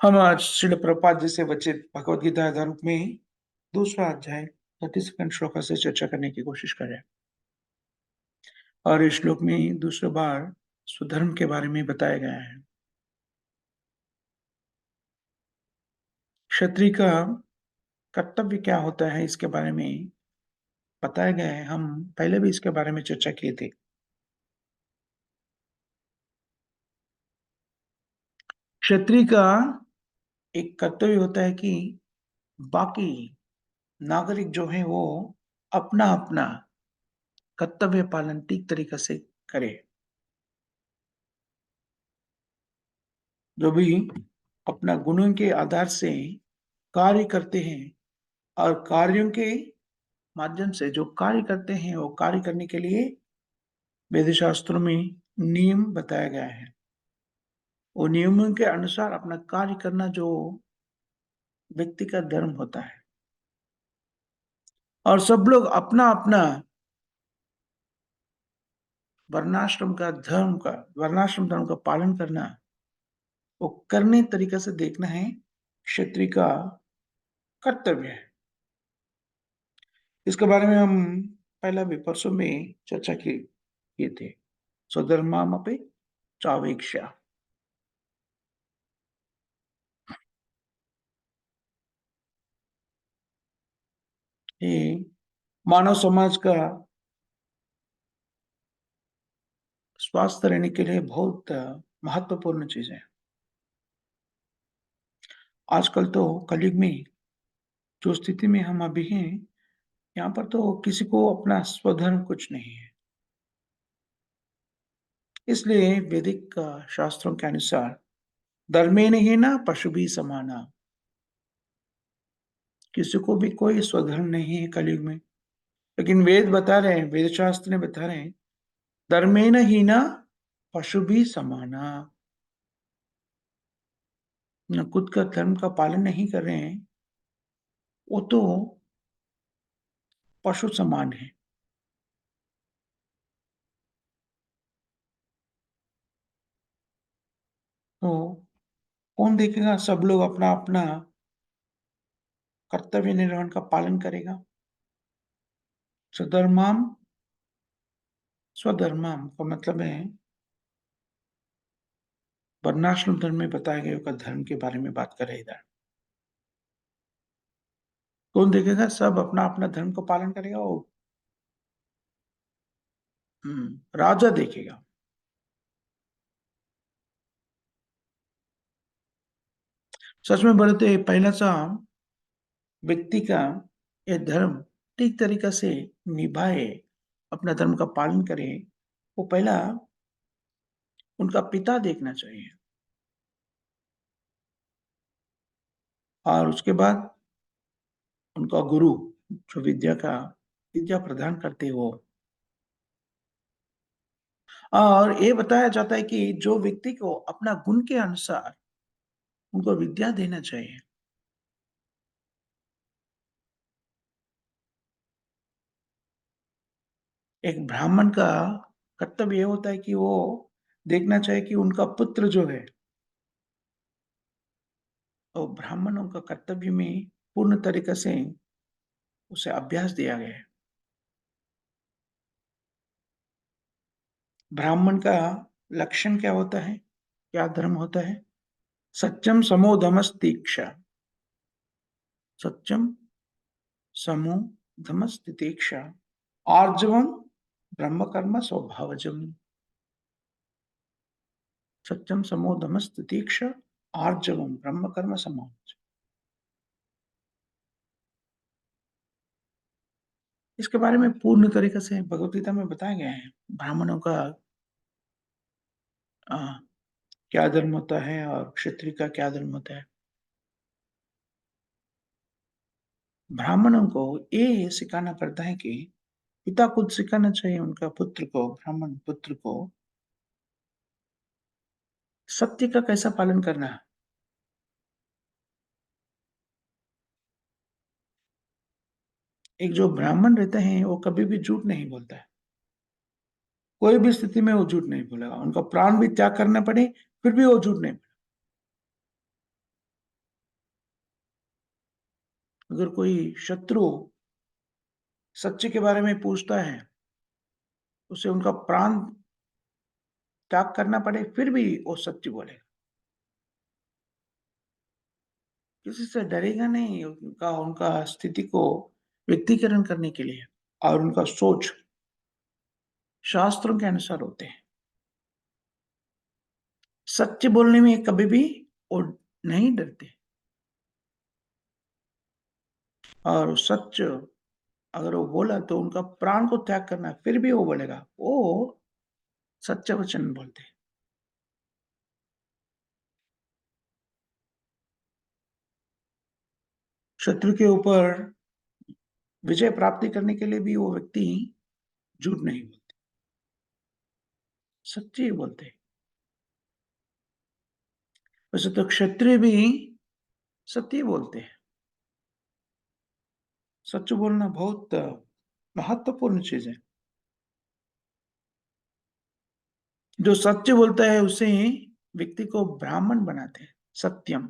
हम आज श्रील प्रभुपाद जी से वचित भगवद गीता आधार में दूसरा अध्याय 32 श्लोक से चर्चा करने की कोशिश कर रहे हैं। और इस श्लोक में दूसरी बार स्वधर्म के बारे में बताया गया है। क्षत्रिय का कर्तव्य क्या होता है इसके बारे में बताया गया है। हम पहले भी इसके बारे में चर्चा किए थे। क्षत्रिय का एक कर्तव्य होता है कि बाकी नागरिक जो है वो अपना अपना कर्तव्य पालन ठीक तरीके से करे। जो भी अपना गुणों के आधार से कार्य करते हैं और कार्यों के माध्यम से जो कार्य करते हैं वो कार्य करने के लिए वेद शास्त्रों में नियम बताया गया है। वो नियमों के अनुसार अपना कार्य करना जो व्यक्ति का धर्म होता है। और सब लोग अपना अपना वर्णाश्रम धर्म का पालन करना, वो करने तरीके से देखना है क्षत्रिय का कर्तव्य है। इसके बारे में हम पहला भी परसों में चर्चा किए थे। स्वधर्मामपि चावेक्षा। ये मानव समाज का स्वास्थ्य रहने के लिए बहुत महत्वपूर्ण चीज है। आजकल तो कलयुग में जो स्थिति में हम अभी हैं, यहाँ पर तो किसी को अपना स्वधर्म कुछ नहीं है। इसलिए वैदिक शास्त्रों के अनुसार धर्मेण हीना पशु भी समाना। किसी को भी कोई स्वधर्म नहीं है कलयुग में। लेकिन वेद बता रहे हैं, वेद शास्त्र ने बता रहे हैं, धर्मेण हीना पशु भी समाना। न खुद का धर्म का पालन नहीं कर रहे हैं, वो तो पशु समान है। तो कौन देखेगा? सब लोग अपना अपना कर्तव्य निर्वहन का पालन करेगा। स्वधर्माम स्वधर्माम का मतलब है वर्णाश्रम धर्म में बताए गए का धर्म के बारे में बात कर रहे इधर। कौन देखेगा? सब अपना अपना धर्म को पालन करेगा। वो राजा देखेगा। सच में बोले तो ये पहला सा व्यक्ति का ये धर्म ठीक तरीका से निभाए, अपना धर्म का पालन करे, वो पहला उनका पिता देखना चाहिए। और उसके बाद उनका गुरु, जो विद्या प्रदान करते हो। और ये बताया जाता है कि जो व्यक्ति को अपना गुण के अनुसार उनको विद्या देना चाहिए। एक ब्राह्मण का कर्तव्य ये होता है कि वो देखना चाहिए कि उनका पुत्र जो है, वो ब्राह्मणों का कर्तव्य में पूर्ण तरीके से उसे अभ्यास दिया गया है। ब्राह्मण का लक्षण क्या होता है? क्या धर्म होता है? सत्यम समो धमस तीक्षा। सत्यम समो धमस तितीक्षा। आर्जवम ब्रह्म कर्म स्वभावजम। सत्यम समो धमस तितीक्षा। आर्जवम ब्रह्म कर्म समाज। इसके बारे में पूर्ण तरीके से भगवत गीता में बताया गया है। ब्राह्मणों का आ, क्या धर्म होता है और क्षत्रिय का क्या धर्म होता है। ब्राह्मणों को ये सिखाना पड़ता है कि पिता खुद सिखाना चाहिए उनका पुत्र को, ब्राह्मण पुत्र को सत्य का कैसा पालन करना है। एक जो ब्राह्मण रहते हैं वो कभी भी झूठ नहीं बोलता है। कोई भी स्थिति में वो झूठ नहीं बोलेगा। उनका प्राण भी त्याग करना पड़े फिर भी वो झूठ नहीं बोलेगा। अगर कोई शत्रु सच्चे के बारे में पूछता है, उसे उनका प्राण त्याग करना पड़े, फिर भी वो सत्य बोलेगा। किसी से डरेगा नहीं, उनका उनका स्थिति को व्यक्तिकरण करने के लिए और उनका सोच शास्त्रों के अनुसार होते हैं। सत्य बोलने में कभी भी वो नहीं डरते और सच अगर वो बोला तो उनका प्राण को त्याग करना, फिर भी वो बोलेगा, वो सच्चा वचन बोलते हैं। शत्रु के ऊपर विजय प्राप्ति करने के लिए भी वो व्यक्ति झूठ नहीं बोलते, सच्ची ही बोलते हैं। वैसे तो क्षत्रिय भी सत्य बोलते हैं। सच बोलना बहुत महत्वपूर्ण चीज है। जो सत्य बोलता है उसे व्यक्ति को ब्राह्मण बनाते हैं। सत्यम।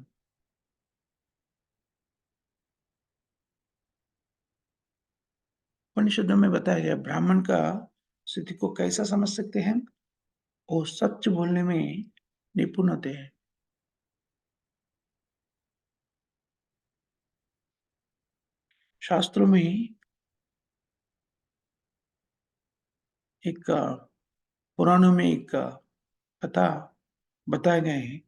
उपनिषदों में बताया गया ब्राह्मण का स्थिति को कैसा समझ सकते हैं। वो सच बोलने में निपुण होते हैं। शास्त्रों में एक पुराणों में एक कथा बताए गए हैं।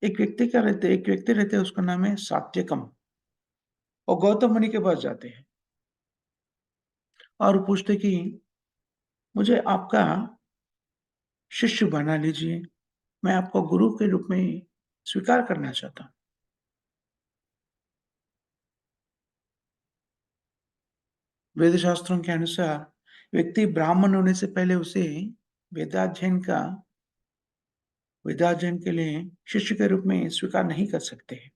एक व्यक्ति रहते हैं, उसका नाम है सात्यकम। वो गौतम मुनि के पास जाते हैं और पूछते कि मुझे आपका शिष्य बना लीजिए, मैं आपको गुरु के रूप में स्वीकार करना चाहता हूँ। वेद शास्त्रों के अनुसार व्यक्ति ब्राह्मण होने से पहले उसे वेदाध्ययन का वेदाध्ययन के लिए शिष्य के रूप में स्वीकार नहीं कर सकते हैं।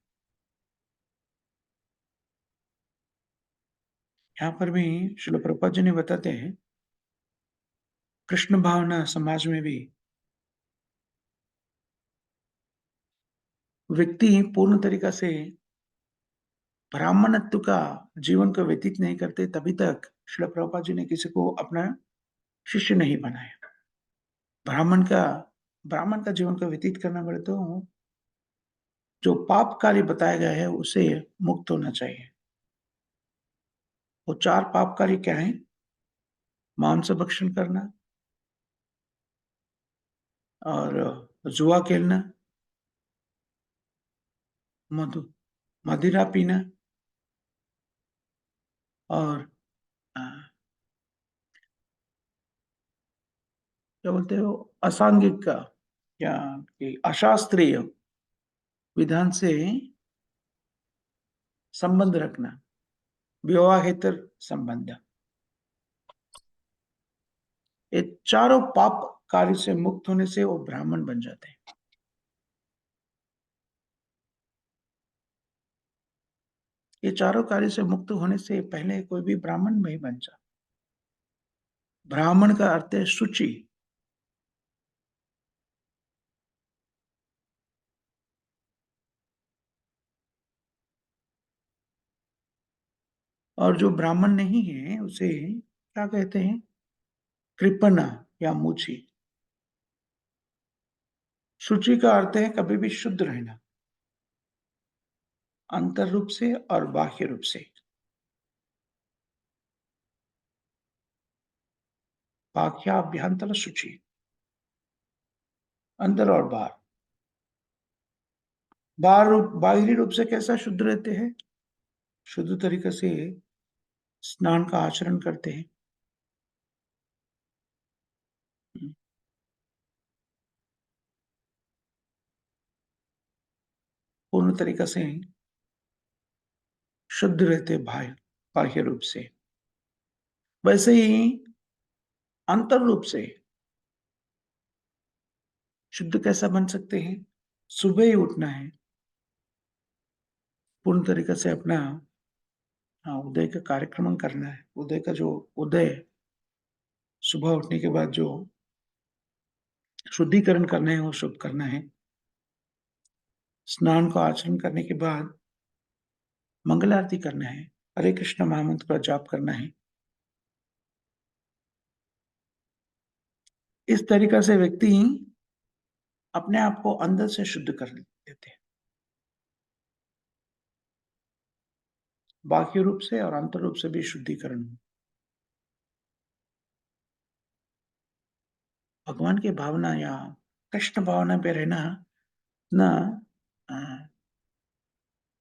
यहाँ पर भी श्रील प्रभुपाद जी ने बताते हैं, कृष्ण भावना समाज में भी व्यक्ति पूर्ण तरीका से ब्राह्मणत्व का जीवन को व्यतीत नहीं करते, तभी तक श्रील प्रभुपाद जी ने किसी को अपना शिष्य नहीं बनाया। ब्राह्मण का ब्राह्मण का जीवन को व्यतीत करना पड़े तो जो पाप कार्य बताया गया है उसे मुक्त होना चाहिए। वो 4 पाप कार्य क्या है? मांस भक्षण करना और जुआ खेलना, मधु मदिरा पीना और अ, क्या बोलते हो, असांगिक का या कि अशास्त्रीय विधान से संबंध रखना, विवाहेतर संबंध। ये चारों पाप कार्य से मुक्त होने से वो ब्राह्मण बन जाते हैं। ये चारों कार्य से मुक्त होने से पहले कोई भी ब्राह्मण नहीं बन जाता। ब्राह्मण का अर्थ है शुचि। और जो ब्राह्मण नहीं है उसे क्या कहते हैं? कृपना या मूची। शुचि का अर्थ है कभी भी शुद्ध रहना, अंतर रूप से और बाह्य रूप से। बाह्याभ्यंतर शुचि, अंदर और बाहर। बाहरी रूप से कैसा शुद्ध रहते हैं? शुद्ध तरीके से स्नान का आचरण करते हैं, पूर्ण तरीके से शुद्ध रहते बाह्य बाह्य रूप से। वैसे ही अंतर रूप से शुद्ध कैसा बन सकते हैं? सुबह ही उठना है, पूर्ण तरीके से अपना उदय का कार्यक्रम करना है। उदय का जो उदय, सुबह उठने के बाद जो शुद्धिकरण करना है वो शुद्ध करना है। स्नान का आचरण करने के बाद मंगल आरती करना है, हरे कृष्ण महामंत्र का जाप करना है। इस तरीका से व्यक्ति अपने आप को अंदर से शुद्ध कर लेते हैं, बाह्य रूप से और आंतर रूप से भी शुद्धिकरण। भगवान की भावना या कृष्ण भावना पे रहना ना अ,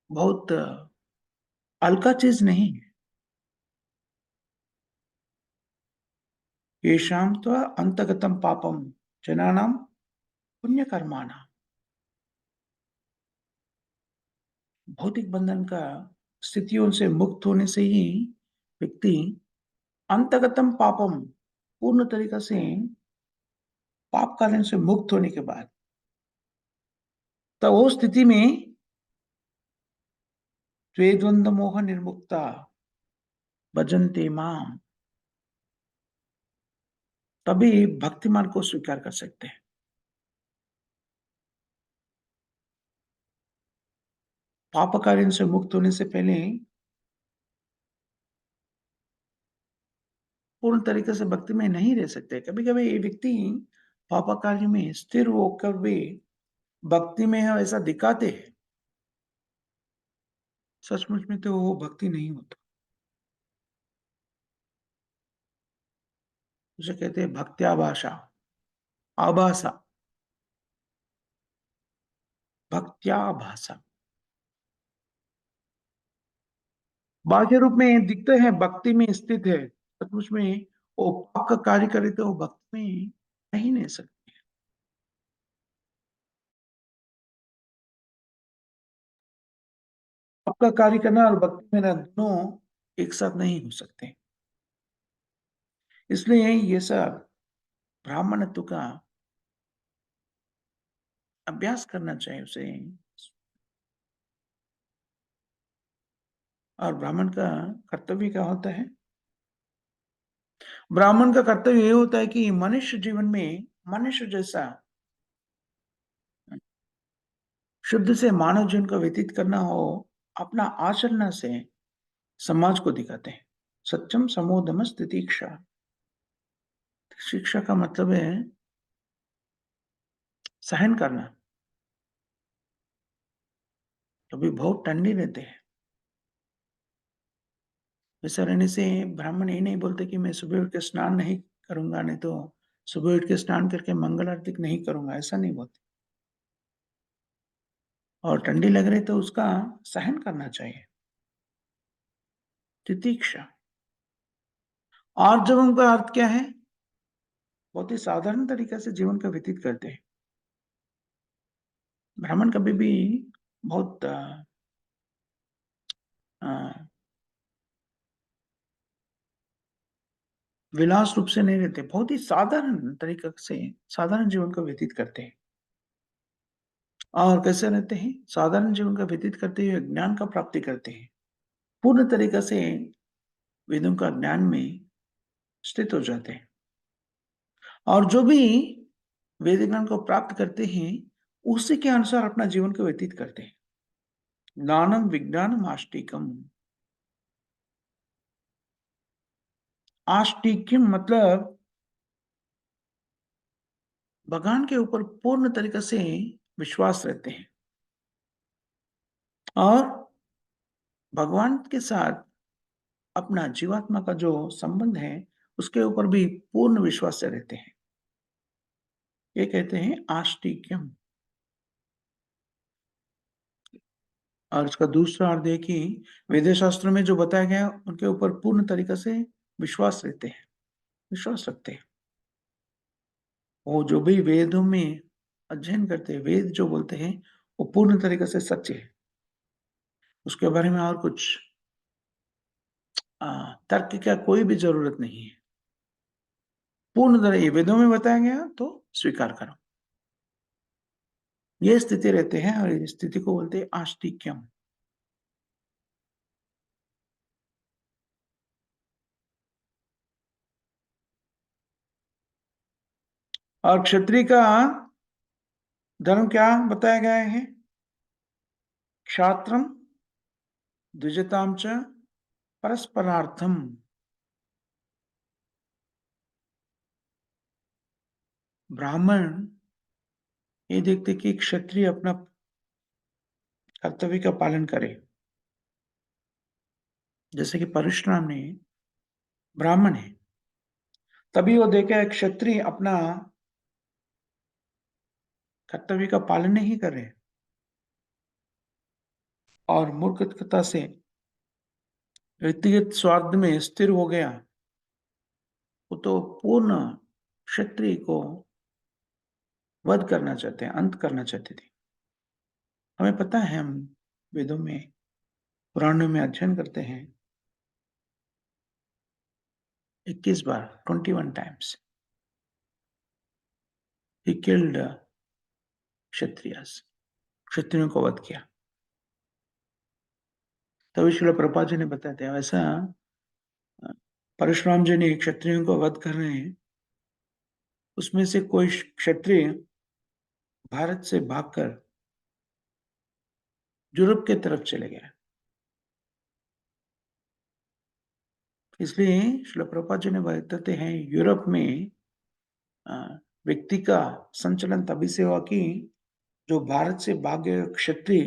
बहुत हल्का चीज नहीं है। येषां त्व अंतगतम पापम जनानां पुण्य कर्माणा। भौतिक बंधन का स्थितियों से मुक्त होने से ही व्यक्ति अंतगतम पापम पूर्ण तरीका से पाप कार्य से मुक्त होने के बाद, तो वो स्थिति में द्वेद्वंद मोह निर्मुक्ता भजन्ते माम, तभी भक्ति मार्ग को स्वीकार कर सकते हैं। पाप कार्य से मुक्त होने से पहले पूर्ण तरीके से भक्ति में नहीं रह सकते। कभी कभी ये व्यक्ति पाप कार्य में स्थिर होकर भी भक्ति में है ऐसा दिखाते हैं, सचमुच में तो वो भक्ति नहीं होता। उसे कहते हैं भक्त्याभाषा, आभासा, भक्त्याभाषा। बाह्य रूप में दिखते हैं भक्ति में स्थित है, सचमुच में वो पाप का कार्य करे तो वो भक्ति में नहीं रह सकते। पाप का कार्य करना और भक्ति में रहना दोनों एक साथ नहीं हो सकते। इसलिए ये सब ब्राह्मणत्व का अभ्यास करना चाहिए उसे। और ब्राह्मण का कर्तव्य क्या होता है? ब्राह्मण का कर्तव्य ये होता है कि मनुष्य जीवन में मनुष्य जैसा शुद्ध से मानव जीवन को व्यतीत करना हो, अपना आचरण से समाज को दिखाते हैं। सत्यम समोदम तितिक्षा। शिक्षा का मतलब है सहन करना। कभी बहुत ठंडी रहते हैं, वैसा रहने से ब्राह्मण ये नहीं बोलते कि मैं सुबह उठ के स्नान नहीं करूंगा, नहीं तो सुबह उठ के स्नान करके मंगल आरती नहीं करूंगा, ऐसा नहीं बोलते। और ठंडी लग रही तो उसका सहन करना चाहिए, तितिक्षा। और जब उनका अर्थ क्या है? बहुत ही साधारण तरीके से जीवन का व्यतीत करते हैं। ब्राह्मण कभी भी बहुत अ, विलास रूप से नहीं रहते, बहुत ही साधारण तरीके से साधारण जीवन का व्यतीत करते हैं। और कैसे रहते हैं? साधारण जीवन का व्यतीत करते हुए ज्ञान का प्राप्ति करते हैं, पूर्ण तरीके से वेदों का ज्ञान में स्थित हो जाते हैं। और जो भी वेद ज्ञान को प्राप्त करते हैं, उसी के अनुसार अपना जीवन को व्यतीत करते हैं। ज्ञानम विज्ञानम आस्तिकम। आस्तिक्यम मतलब भगवान के ऊपर पूर्ण तरीके से विश्वास रहते हैं और भगवान के साथ अपना जीवात्मा का जो संबंध है उसके ऊपर भी पूर्ण विश्वास से रहते हैं। ये कहते हैं आस्तिक्यम। और इसका दूसरा अर्थ है कि वेद शास्त्र में जो बताया गया उनके ऊपर पूर्ण तरीके से विश्वास रहते हैं, विश्वास रखते हैं। वो जो भी वेदों में अध्ययन करते हैं, वेद जो बोलते हैं वो पूर्ण तरीके से सच्चे है। उसके बारे में और कुछ तर्क का कोई भी जरूरत नहीं है। पूर्ण तरह ये वेदों में बताया गया तो स्वीकार करो। ये स्थिति रहते हैं और इस स्थिति को बोलते हैं आस्तिक्यम। और क्षत्रिय का धर्म क्या बताया गया है? क्षात्रम द्विजतां च परस्परार्थम। ब्राह्मण ये देखते कि क्षत्रिय अपना कर्तव्य का पालन करे। जैसे कि परशुराम ने ब्राह्मण है, तभी वो देखे क्षत्रिय अपना कर्तव्य का पालन नहीं कर रहे और मूर्खता से व्यक्तिगत स्वार्थ में स्थिर हो गया, वो तो पूर्ण क्षत्रिय को वध करना चाहते हैं, अंत करना चाहते थे। हमें पता है, हम वेदों में, पुराणों में अध्ययन करते हैं, 21 बार, 21 टाइम्स ही किल्ड क्षत्रियस, क्षत्रियों को वध किया। तभी श्रील प्रभुपाद जी ने बताया था, वैसा परशुराम जी ने क्षत्रियों को वध कर रहे हैं, उसमें से कोई क्षत्रिय भारत से भागकर यूरोप के तरफ चले गए। इसलिए श्रील प्रभुपाद जी ने बताते हैं, यूरोप में अ, व्यक्ति का संचलन तभी से हुआ कि जो भारत से भागे क्षत्रिय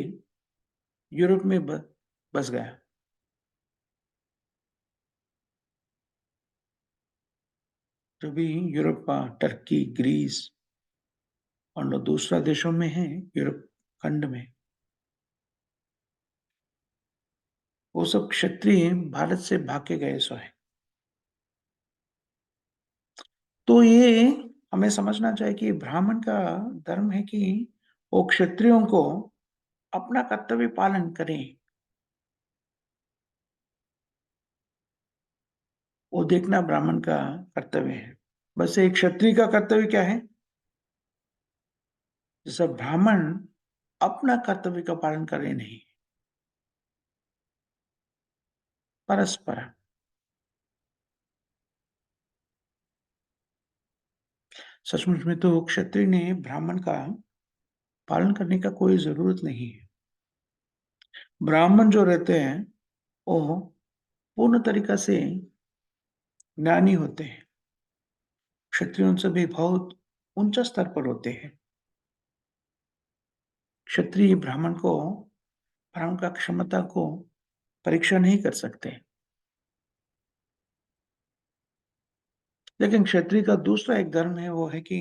यूरोप में बस गया। जो भी यूरोप, टर्की, ग्रीस और दूसरा देशों में है, यूरोप खंड में, वो सब क्षत्रिय भारत से भाग के गए सो है। तो ये हमें समझना चाहिए कि ब्राह्मण का धर्म है कि वो क्षत्रियों को अपना कर्तव्य पालन करें। वो देखना ब्राह्मण का कर्तव्य है। बस एक क्षत्रिय का कर्तव्य क्या है? जैसा ब्राह्मण अपना कर्तव्य का पालन करे नहीं, परस्पर। सचमुच में तो क्षत्रिय ने ब्राह्मण का पालन करने का कोई जरूरत नहीं है। ब्राह्मण जो रहते हैं वो पूर्ण तरीका से ज्ञानी होते हैं, क्षत्रियों से भी बहुत ऊंचा स्तर पर होते हैं। क्षत्रिय ब्राह्मण का क्षमता को परीक्षा नहीं कर सकते। लेकिन क्षत्रिय का दूसरा एक धर्म है, वो है कि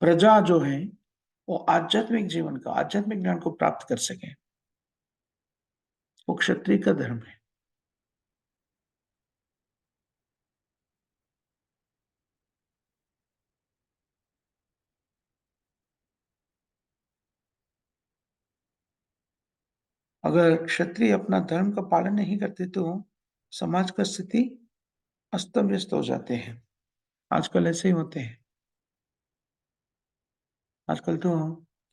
प्रजा जो है वो आध्यात्मिक जीवन का, आध्यात्मिक ज्ञान को प्राप्त कर सके। वो क्षत्रिय का धर्म है। अगर क्षत्रिय अपना धर्म का पालन नहीं करते तो समाज का स्थिति अस्त व्यस्त हो जाते हैं। आजकल ऐसे ही होते हैं। आजकल तो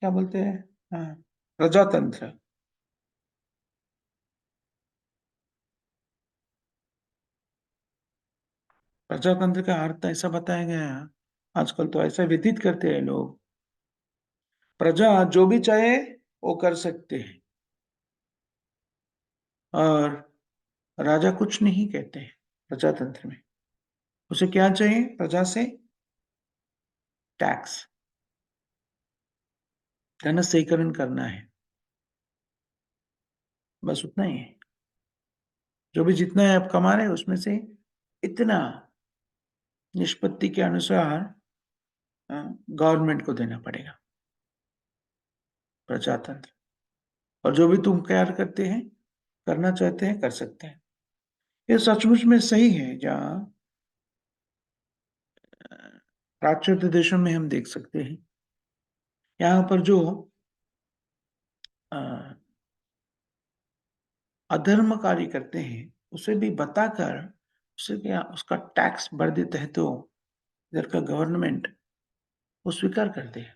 क्या बोलते हैं, हाँ, प्रजातंत्र। प्रजातंत्र का अर्थ ऐसा बताया गया है, आजकल तो ऐसा व्यतीत करते हैं लोग, प्रजा जो भी चाहे वो कर सकते हैं और राजा कुछ नहीं कहते हैं। प्रजातंत्र में उसे क्या चाहिए? प्रजा से टैक्स, धन सेकरण करना है, बस उतना ही है। जो भी जितना है आप कमा रहे हैं उसमें से इतना निष्पत्ति के अनुसार गवर्नमेंट को देना पड़ेगा। प्रजातंत्र। और जो भी तुम प्यार करते हैं, करना चाहते हैं, कर सकते हैं। ये सचमुच में सही है। जहाँ पाश्चात्य देशों में हम देख सकते हैं, यहाँ पर जो अ, अधर्म कार्य करते हैं उसे भी बताकर उसे क्या उसका टैक्स बढ़ देता है, तो इधर का गवर्नमेंट वो स्वीकार करते हैं।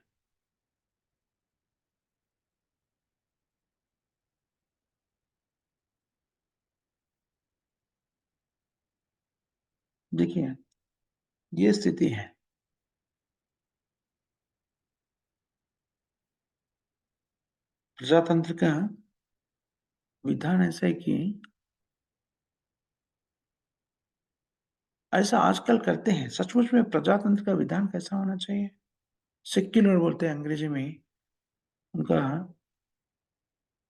देखिए, ये स्थिति है प्रजातंत्र का। विधान ऐसा है कि ऐसा आजकल करते हैं। सचमुच में प्रजातंत्र का विधान कैसा होना चाहिए? सेक्युलर बोलते हैं अंग्रेजी में, उनका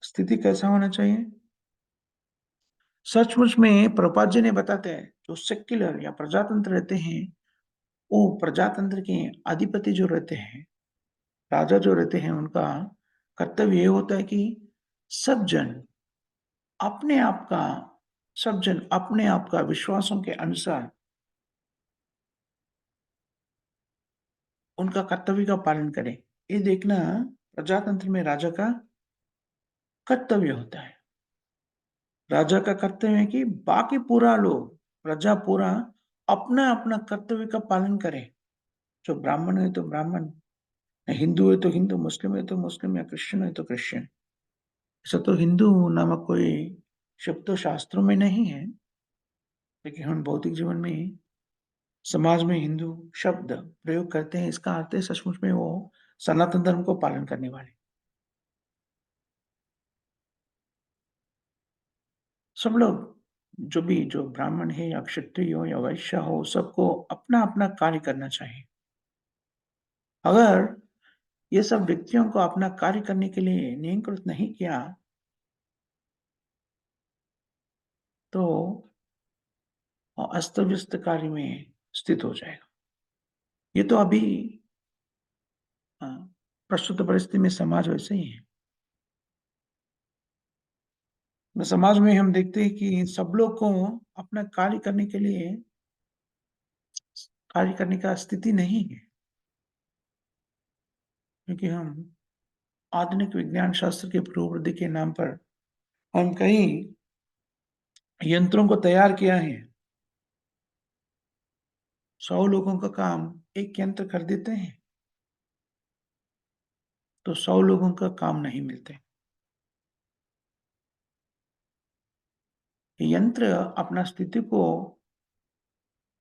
स्थिति कैसा होना चाहिए? सचमुच में प्रभुपाद जी ने बताते हैं, जो सेक्युलर या प्रजातंत्र रहते हैं, वो प्रजातंत्र के अधिपति जो रहते हैं, राजा जो रहते हैं, उनका कर्तव्य ये होता है कि सब जन अपने आप का सब जन अपने आप का विश्वासों के अनुसार उनका कर्तव्य का पालन करें। ये देखना प्रजातंत्र में राजा का कर्तव्य होता है। राजा का कर्तव्य है कि बाकी पूरा लोग, प्रजा पूरा अपना-अपना कर्तव्य का पालन करें। जो ब्राह्मण है तो ब्राह्मण, हिंदू है तो हिंदू, मुस्लिम है तो मुस्लिम या क्रिश्चियन है तो क्रिश्चियन। ऐसा तो हिंदू नामक कोई शब्द तो शास्त्रों में नहीं है, लेकिन हम भौतिक जीवन में समाज में हिंदू शब्द प्रयोग करते हैं, इसका अर्थ है सचमुच में वो सनातन धर्म को पालन करने वाले। सब लोग जो ब्राह्मण है या क्षत्रिय हो या वैश्य हो, सबको अपना-अपना कार्य करना चाहिए। अगर ये सब व्यक्तियों को अपना कार्य करने के लिए नियंत्रित नहीं किया, तो अस्त-व्यस्त कार्य में स्थित हो जाएगा। ये तो अभी अ, प्रस्तुत परिस्थिति में समाज वैसे ही है। समाज में हम देखते हैं कि सब लोग को अपना कार्य करने के लिए कार्य करने का स्थिति नहीं है, क्योंकि हम आधुनिक विज्ञान शास्त्र की प्रवृत्ति के नाम पर हम कई यंत्रों को तैयार किया है। 100 लोगों का काम एक यंत्र कर देते हैं, तो 100 लोगों का काम नहीं मिलते। यंत्र अपना स्थिति को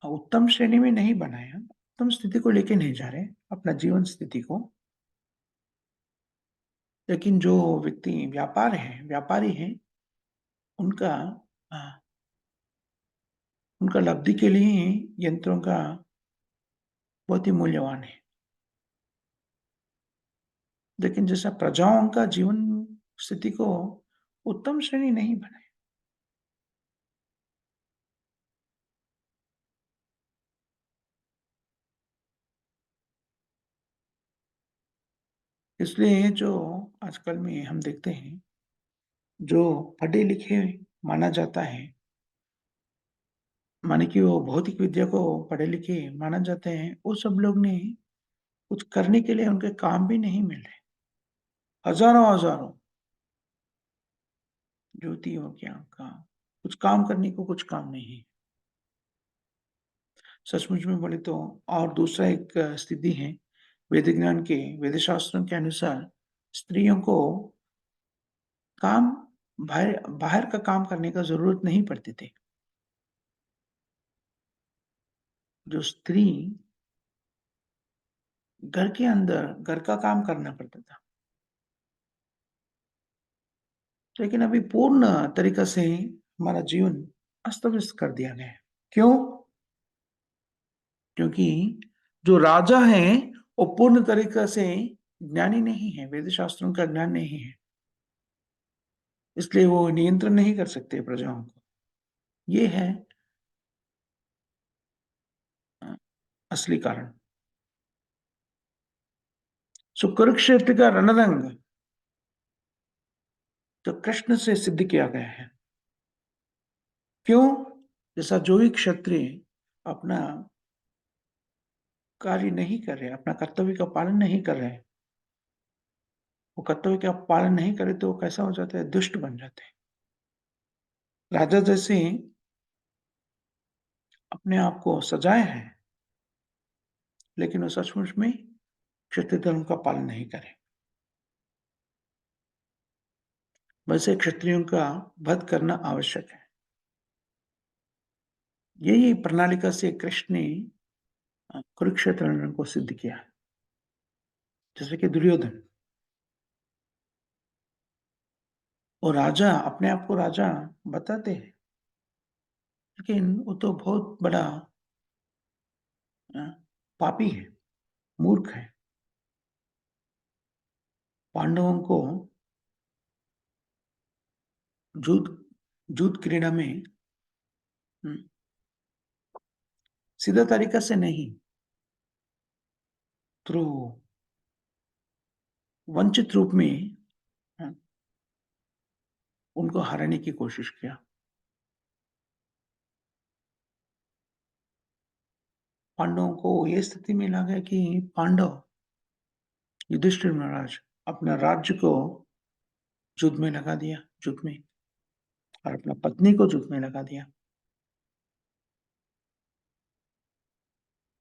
उत्तम श्रेणी में नहीं बनाया, उत्तम स्थिति को लेके नहीं जा रहे, अपना जीवन स्थिति को। लेकिन जो व्यक्ति व्यापारी हैं, उनका अ, उनका लब्धि के लिए यंत्रों का बहुत ही मूल्यवान है। लेकिन जैसा प्रजाओं का जीवन स्थिति को उत्तम श्रेणी नहीं बनाया। इसलिए जो आजकल में हम देखते हैं, जो पढ़े-लिखे माना जाता है, माने कि वो भौतिक विद्या को पढ़े-लिखे माना जाते हैं, वो सब लोग ने कुछ करने के लिए उनके काम भी नहीं मिल रहे। हज़ारों-हज़ारों युवतियों के यहाँ का कुछ काम करने को कुछ काम नहीं है। सचमुच में बोले तो और दूसरा एक स्थिति है, वेद शास्त्रों के अनुसार स्त्रियों को काम बाहर बाहर का काम करने का ज़रूरत नहीं पड़ती थी। जो स्त्री घर के अंदर घर का काम करना पड़ता था। लेकिन अभी पूर्ण तरीक़ा से हमारा जीवन अस्त-व्यस्त कर दिया गया है। क्यों? क्योंकि जो राजा हैं, वो पूर्ण तरीक़ा से ज्ञानी नहीं है, वेद शास्त्रों का ज्ञान नहीं है। इसलिए वो नियंत्रण नहीं कर सकते प्रजाओं को। ये है अ, असली कारण। सो कुरुक्षेत्र का रणरंग तो कृष्ण से सिद्ध किया गया है। क्यों? जैसा जो भी क्षत्रिय अपना कार्य नहीं कर रहे, अपना कर्तव्य का पालन नहीं कर रहे, वो कर्तव्य का पालन नहीं करे तो वो कैसा हो जाता है? दुष्ट बन जाते हैं। राजा जैसे अपने आप को सजाए हैं, लेकिन वो सचमुच में क्षत्रिय धर्म का पालन नहीं करे। वैसे क्षत्रियों का वध करना आवश्यक है। यही प्रणालिका से कृष्ण ने कुरुक्षेत्र रण को सिद्ध किया। जैसे कि दुर्योधन वो राजा अपने आप को राजा बताते हैं, लेकिन वो तो बहुत बड़ा अ, पापी है, मूर्ख है। पांडवों को जुद्ध जुद्ध क्रीड़ा में हुँ, सीधा तरीका से नहीं, थ्रू वंचित रूप में अ, उनको हराने की कोशिश किया। पांडवों को ये स्थिति में ला गया कि पांडव युधिष्ठिर महाराज अपना राज्य को युद्ध में लगा दिया, युद्ध में, और अपना पत्नी को युद्ध में लगा दिया।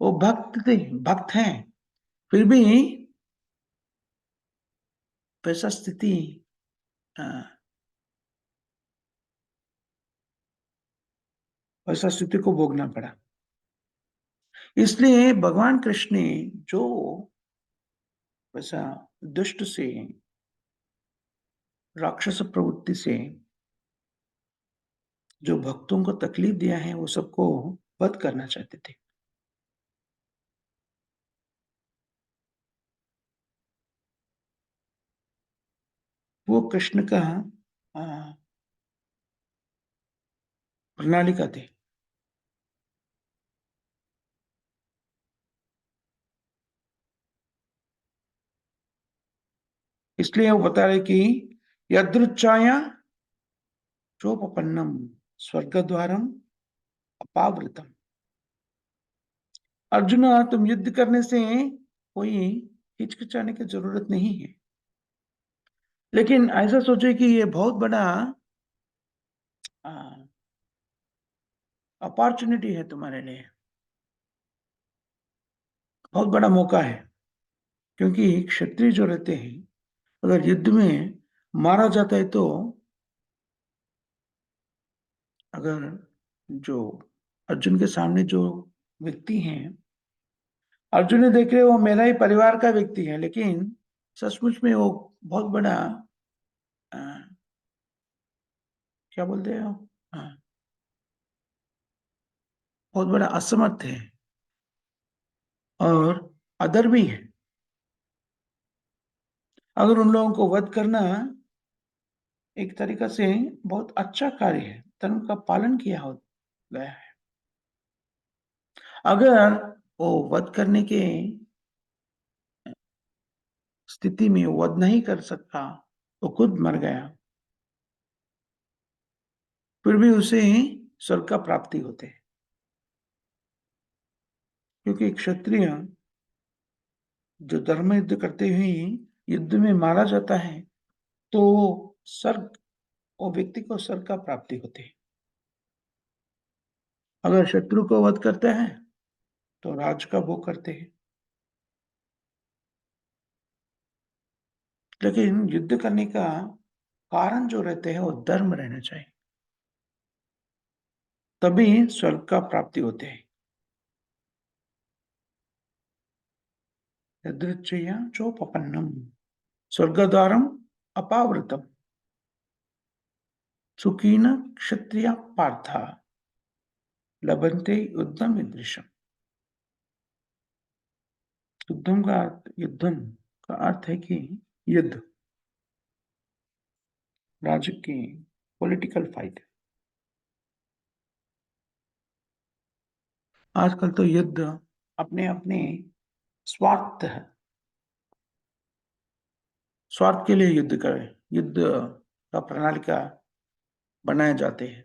वो भक्त थे, भक्त हैं, फिर भी वैसा स्थिति अ, वैसा स्थिति को भोगना पड़ा। इसलिए भगवान कृष्ण ने जो वैसा दुष्ट से, राक्षस प्रवृत्ति से जो भक्तों को तकलीफ दिया है, वो सबको वध करना चाहते थे। वो कृष्ण का अ, प्रणालिका थे। इसलिए वो बता रहे कि यदृच्छाया चोपपन्नम स्वर्गद्वारम अपावृतम। अर्जुन, तुम युद्ध करने से कोई हिचकिचाने की जरूरत नहीं है, लेकिन ऐसा सोचे कि ये बहुत बड़ा अपॉर्चुनिटी है तुम्हारे लिए, बहुत बड़ा मौका है। क्योंकि क्षत्रिय जो रहते हैं, अगर युद्ध में मारा जाता है तो, अगर जो अर्जुन के सामने जो व्यक्ति हैं, अर्जुन ने देख रहे वो मेरा ही परिवार का व्यक्ति है, लेकिन सचमुच में वो बहुत बड़ा अ, क्या बोलते हैं, बहुत बड़ा असमर्थ है और अधर्मी है। अगर उन लोगों को वध करना एक तरीका से बहुत अच्छा कार्य है, धर्म का पालन किया हो गया है। अगर वो वध करने के स्थिति में वध नहीं कर सकता, वो खुद मर गया, फिर भी उसे स्वर्ग का प्राप्ति होते है। क्योंकि क्षत्रिय जो धर्म युद्ध करते हुए युद्ध में मारा जाता है, तो स्वर्ग, वो व्यक्ति को स्वर्ग का प्राप्ति होती है। अगर शत्रु को वध करते हैं तो राज का भोग करते हैं। लेकिन युद्ध करने का कारण जो रहते हैं वो धर्म रहना चाहिए, तभी स्वर्ग का प्राप्ति होते हैं। यदृच्छया चोपपन्नम स्वर्गद्वारम अपावृतम सुखीन क्षत्रिय पार्था लभन्ते युद्धम ईदृशम। युद्धम का अर्थ है कि युद्ध, राज्य की पॉलिटिकल फाइट। आजकल तो युद्ध अपने अपने स्वार्थ है, स्वार्थ के लिए युद्ध करें, युद्ध का प्रणाली का बनाए जाते हैं,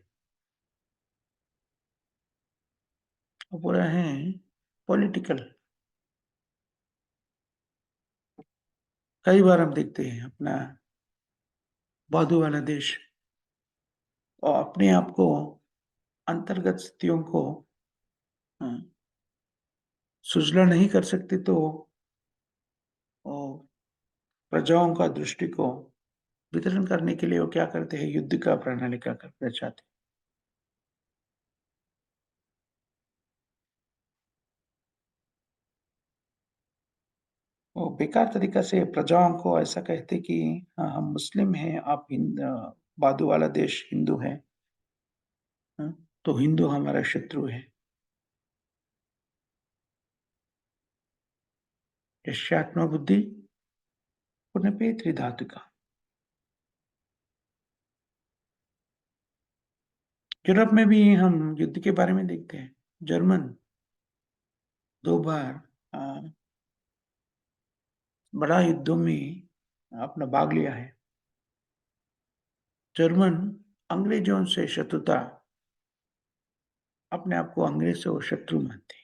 वो पूरा है पॉलिटिकल। कई बार हम देखते हैं अपना बाजू वाला देश और अपने आप को अंतर्गत स्थितियों को अ, सुलझा नहीं कर सकते, तो वो प्रजाओं का दृष्टि को वितरण करने के लिए वो क्या करते हैं, युद्ध का प्रणाली का करना चाहते हैं। वो बेकार तरीका से प्रजाओं को ऐसा कहते कि हाँ, हम मुस्लिम हैं, आप हिंद बाजू वाला देश हिंदू है, हाँ, तो हिंदू हमारा शत्रु है। यस्यात्मा बुद्धि पुनपे त्रिधातुका। यूरोप में भी हम युद्ध के बारे में देखते हैं। जर्मन 2 बार बड़ा युद्धों में अपना भाग लिया है। जर्मन अंग्रेजों से शत्रुता, अपने आप को अंग्रेज से वो शत्रु मानते हैं।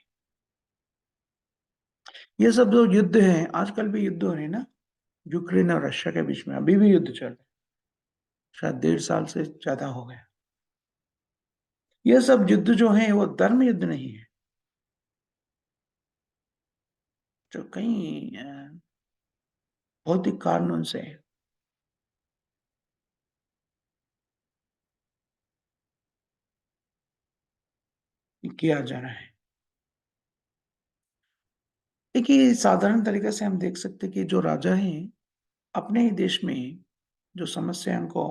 ये सब जो युद्ध हैं, आजकल भी युद्ध हो रहे हैं ना, यूक्रेन और रशिया के बीच में अभी भी युद्ध चल रहा है। शायद 1.5 साल से ज्यादा हो गया। ये सब युद्ध जो है वो धर्म युद्ध नहीं है, जो कई भौतिक कारणों से किया जा रहा है। देखिए, साधारण तरीके से हम देख सकते हैं कि जो राजा हैं अपने ही देश में जो समस्याओं को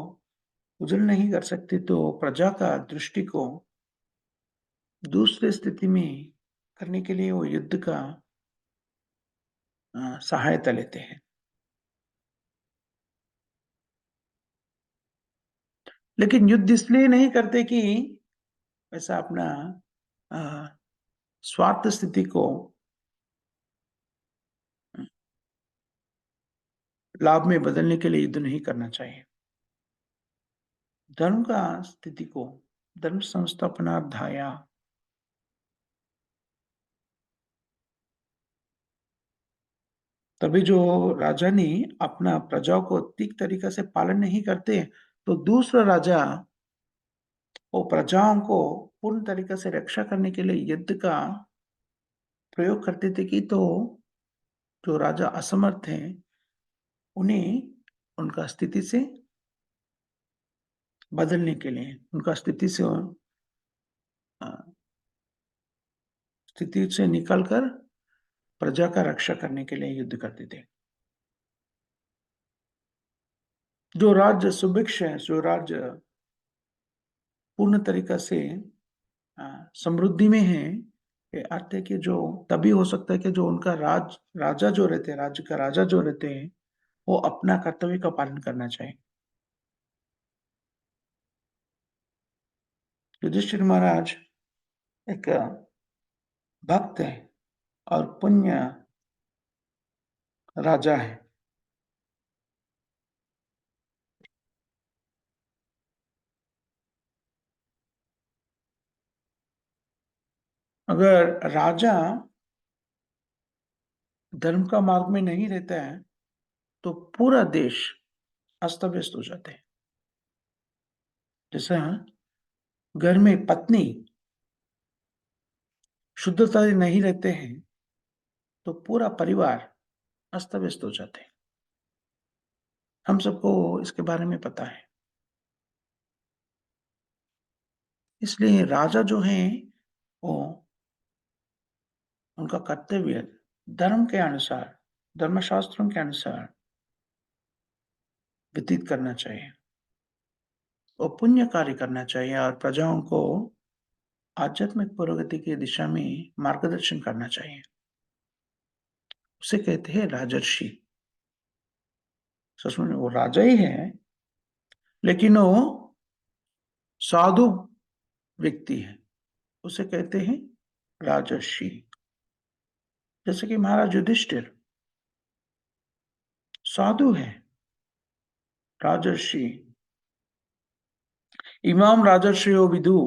उजल नहीं कर सकते, तो प्रजा का दृष्टि को दूसरे स्थिति में करने के लिए वो युद्ध का सहायता लेते हैं। लेकिन युद्ध इसलिए नहीं करते कि वैसा अपना अ, स्वार्थ स्थिति को लाभ में बदलने के लिए युद्ध नहीं करना चाहिए। धर्म का स्थिति को धर्म संस्थापनार्थाया, तभी जो राजा ने अपना प्रजाओं को ठीक तरीके से पालन नहीं करते, तो दूसरा राजा वो प्रजाओं को पूर्ण तरीके से रक्षा करने के लिए युद्ध का प्रयोग करते थे कि तो जो राजा असमर्थ हैं उन्हें उनका स्थिति से बदलने के लिए, उनका अ, स्थिति से निकलकर प्रजा का रक्षा करने के लिए युद्ध करते थे। जो राज्य सुभिक्ष है, जो राज्य पूर्ण तरीका से समृद्धि में है, ये अर्थ है कि जो तभी हो सकता है कि जो उनका राजा जो रहते हैं, राज्य का राजा जो रहते हैं, वो अपना कर्तव्य का पालन करना चाहिए। युधिष्ठिर महाराज एक भक्त है और पुण्य राजा है। अगर राजा धर्म का मार्ग में नहीं रहता है, तो पूरा देश अस्त व्यस्त हो जाते हैं। जैसा घर में पत्नी शुद्धता से नहीं रहते हैं, तो पूरा परिवार अस्त व्यस्त हो जाते हैं। हम सबको इसके बारे में पता है। इसलिए राजा जो हैं वो उनका कर्तव्य धर्म के अनुसार, धर्मशास्त्रों के अनुसार व्यतीत करना चाहिए और पुण्य कार्य करना चाहिए और प्रजाओं को आध्यात्मिक प्रगति की दिशा में मार्गदर्शन करना चाहिए। उसे कहते हैं राजर्षि। सच में वो राजा ही है, लेकिन वो साधु व्यक्ति है, उसे कहते हैं राजर्षि। जैसे कि महाराज युधिष्ठिर साधु है, राजर्षि। इमाम राजर्षियो विदु।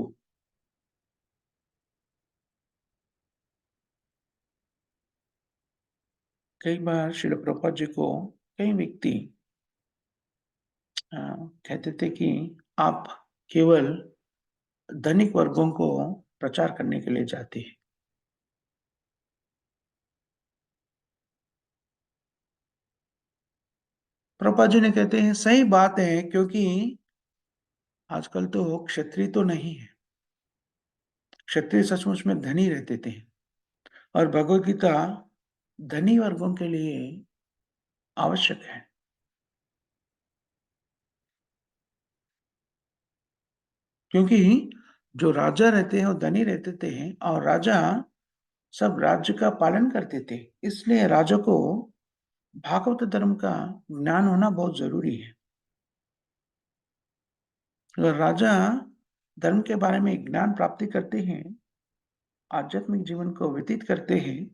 कई बार श्रील प्रभुपाद जी को कई व्यक्ति कहते थे कि आप केवल धनिक वर्गों को प्रचार करने के लिए जाते हैं। प्रभुपाद जी ने कहते हैं सही बात है, क्योंकि आजकल तो क्षत्रिय तो नहीं है। क्षत्रिय सचमुच में धनी रहते थे और भगवत गीता धनी वर्गों के लिए आवश्यक है। क्योंकि जो राजा रहते हैं वो धनी रहते थे और राजा सब राज्य का पालन करते थे। इसलिए राजा को भागवत धर्म का ज्ञान होना बहुत जरूरी है। अगर राजा धर्म के बारे में ज्ञान प्राप्ति करते हैं, आध्यात्मिक जीवन को व्यतीत करते हैं,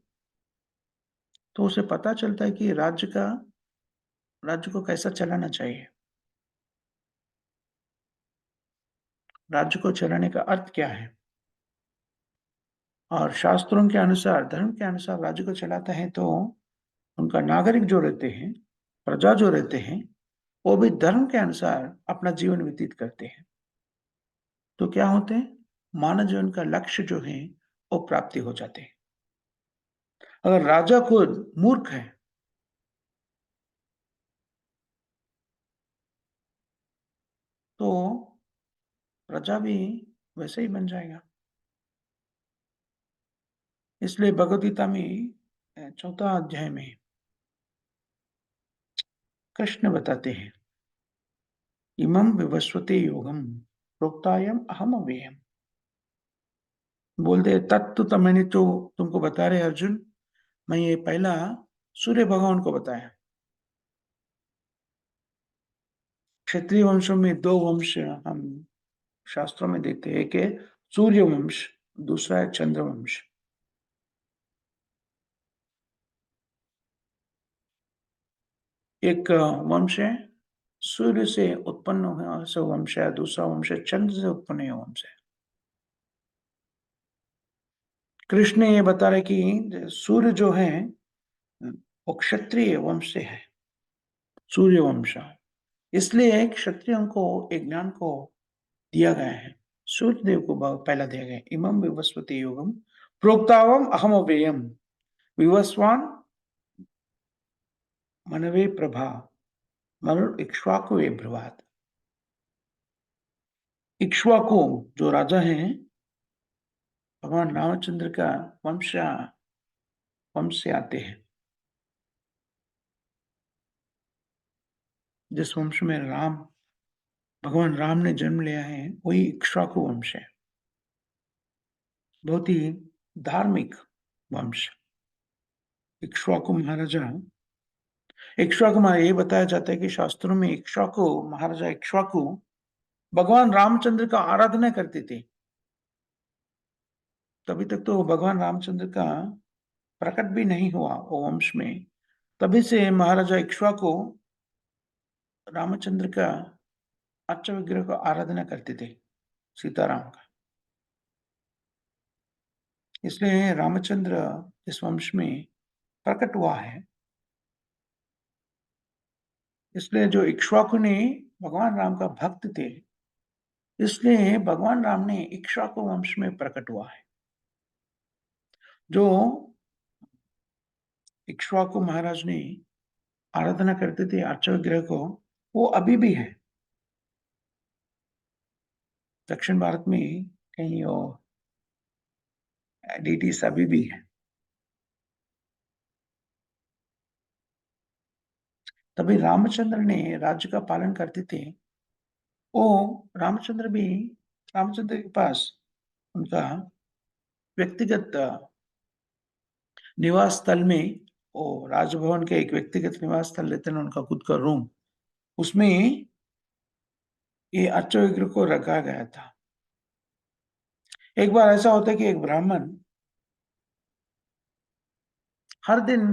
तो उसे पता चलता है कि राज्य को कैसा चलाना चाहिए। राज्य को चलाने का अर्थ क्या है? और शास्त्रों के अनुसार, धर्म के अनुसार राज्य को चलाता है तो उनका नागरिक जो रहते हैं, प्रजा जो रहते हैं, वो भी धर्म के अनुसार अपना जीवन व्यतीत करते हैं। तो क्या होते हैं? मानव जीवन का लक्ष्य जो है, वो प्राप्ति हो जाते हैं। अगर राजा खुद मूर्ख है, तो प्रजा भी वैसे ही बन जाएगा। इसलिए भगवद गीता में चौथा अध्याय में कृष्ण बताते हैं, इमं विवस्वते योगम प्रोक्तायम अहम अव्ययम। बोलते हैं, तत्व तो मैंने तो तुमको बता रहे अर्जुन, मैं ये पहला सूर्य भगवान को बताया। क्षत्रिय वंशों में दो वंश हम शास्त्रों में देखते हैं, एक है सूर्य वंश, दूसरा है चंद्र वंश। एक वंश है सूर्य से उत्पन्न हुआ से वंश है, दूसरा वंश है चंद्र से उत्पन्न हुआ वंश है। कृष्ण ये बता रहे कि सूर्य जो है वो क्षत्रिय वंश से है, सूर्य वंश। इसलिए क्षत्रियों को एक ज्ञान को दिया गया है, सूर्यदेव को पहला दिया गया है, इमं विवस्वते योगम प्रोक्तावम अहम अव्ययम विवस्वान मनवे प्रभा मनु इक्ष्वाकु ब्रुवात। इक्ष्वाकु जो राजा हैं, भगवान रामचंद्र का वंश वंश से आते हैं। जिस वंश में भगवान राम ने जन्म लिया है, वही इक्ष्वाकु वंश है। बहुत ही धार्मिक वंश इक्ष्वाकु महाराजा। इक्ष्वाकु महाराज, ये बताया जाता है कि शास्त्रों में इक्ष्वाकु महाराजा इक्ष्वाकु भगवान रामचंद्र का आराधना करते थे। तभी तक तो भगवान रामचंद्र का प्रकट भी नहीं हुआ वो वंश में। तभी से महाराजा इक्ष्वाकु रामचंद्र का अर्च विग्रह को आराधना करते थे, सीताराम का। इसलिए रामचंद्र इस वंश में प्रकट हुआ है। इसलिए जो इक्ष्वाकु ने भगवान राम का भक्त थे, इसलिए भगवान राम ने इक्ष्वाकु वंश में प्रकट हुआ है। जो इक्ष्वाकु महाराज ने आराधना करते थे अर्च विग्रह को, वो अभी भी है। दक्षिण भारत में कहीं वो डीटीज अभी भी है। तभी रामचंद्र ने राज्य का पालन करते थे। वो रामचंद्र भी रामचंद्र के पास उनका व्यक्तिगत निवास स्थल में, वो राजभवन के एक व्यक्तिगत निवास स्थल लेते हैं, उनका खुद का रूम, उसमें ये अर्च विग्रह को रखा गया था। एक बार ऐसा होता है कि एक ब्राह्मण हर दिन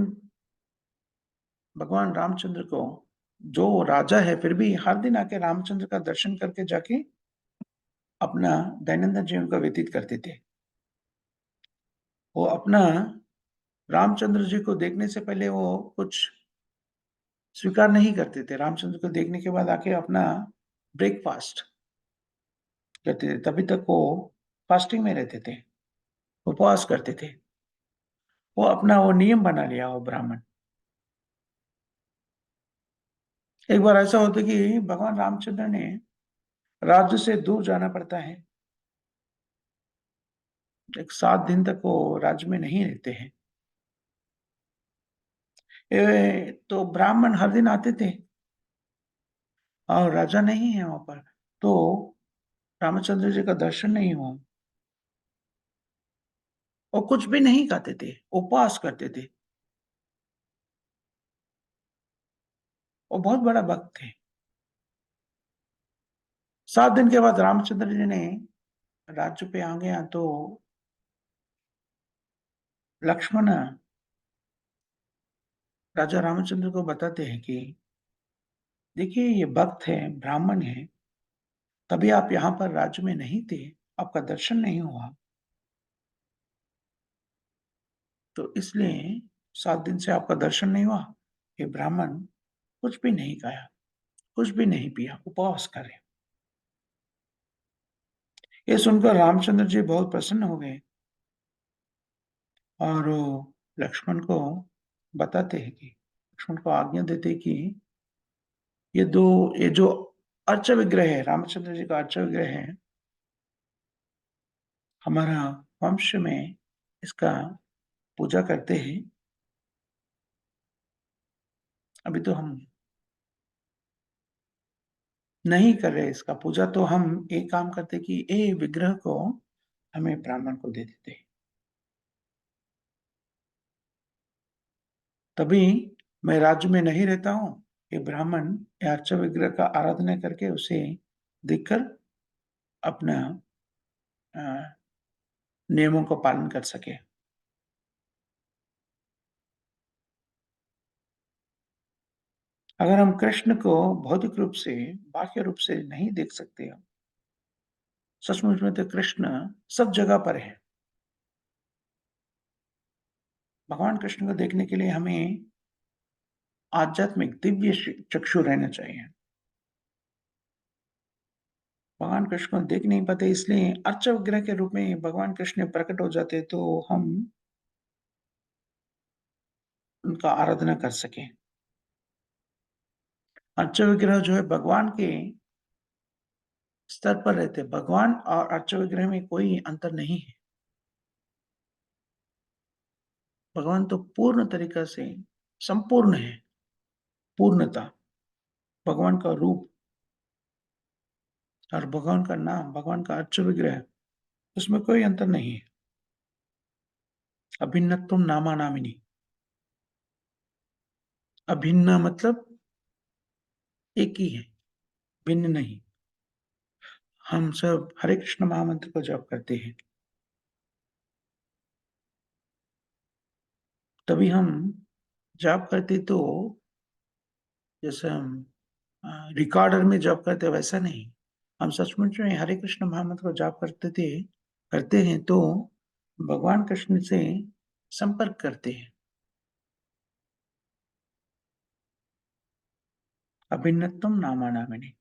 भगवान रामचंद्र को, जो राजा है फिर भी हर दिन आके रामचंद्र का दर्शन करके जाके अपना दैनंदिन जीवन का व्यतीत करते थे। वो अपना रामचंद्र जी को देखने से पहले वो कुछ स्वीकार नहीं करते थे। रामचंद्र को देखने के बाद आके अपना ब्रेकफास्ट करते थे। तभी तक वो फास्टिंग में रहते थे, उपवास करते थे। वो अपना वो नियम बना लिया वो ब्राह्मण। एक बार ऐसा होता कि भगवान रामचंद्र ने राज्य से दूर जाना पड़ता है। एक 7 दिन तक वो राज्य में नहीं रहते हैं। तो ब्राह्मण हर दिन आते थे और राजा नहीं है वहां पर। तो रामचंद्र जी का दर्शन नहीं हुआ। वो कुछ भी नहीं खाते थे, उपवास करते थे। वो बहुत बड़ा भक्त थे। 7 दिन के बाद रामचंद्र जी ने राज्य पे आ गया तो लक्ष्मण राजा रामचंद्र को बताते हैं कि देखिए ये भक्त है, ब्राह्मण है, तभी आप यहाँ पर राज्य में नहीं थे, आपका दर्शन नहीं हुआ, तो इसलिए 7 दिन से आपका दर्शन नहीं हुआ। ये ब्राह्मण कुछ भी नहीं खाया, कुछ भी नहीं पिया, उपवास करे। ये सुनकर रामचंद्र जी बहुत प्रसन्न हो गए और वो लक्ष्मण को बताते हैं कि लक्ष्मण को आज्ञा देते हैं कि ये जो अर्चा विग्रह है, रामचंद्र जी का अर्चा विग्रह है, हमारा वंश में इसका पूजा करते हैं। अभी तो हम नहीं कर रहे इसका पूजा, तो हम एक काम करते कि ये विग्रह को हमें ब्राह्मण को दे देते हैं। तभी मैं राज्य में नहीं रहता हूँ, ये ब्राह्मण ये अर्चा विग्रह का आराधना करके उसे देखकर अपना अ, नियमों का पालन कर सके। अगर हम कृष्ण को भौतिक रूप से, बाह्य रूप से नहीं देख सकते, सचमुच में तो कृष्ण सब जगह पर है। भगवान कृष्ण को देखने के लिए हमें आध्यात्मिक दिव्य चक्षु रहना चाहिए। भगवान कृष्ण को देख नहीं पाते, इसलिए अर्च विग्रह के रूप में भगवान कृष्ण प्रकट हो जाते तो हम उनका आराधना कर सकें। अर्च विग्रह जो है भगवान के स्तर पर रहते, भगवान और अर्च विग्रह में कोई अंतर नहीं है। भगवान तो पूर्ण तरीका से संपूर्ण है, पूर्णता, भगवान का रूप और भगवान का नाम, भगवान का अर्च विग्रह, उसमें कोई अंतर नहीं है। अभिन्नत्वम नामा नामिनी। अभिन्न मतलब एक ही है, भिन्न नहीं। हम सब हरे कृष्ण महामंत्र को जप करते हैं, तभी हम जप करते तो जैसे हम रिकॉर्डर में जप करते वैसा नहीं। हम सचमुच में हरे कृष्ण महामंत्र को जाप करते हैं तो भगवान कृष्ण से संपर्क करते हैं। अभिन्नत्वम नामानामिनी।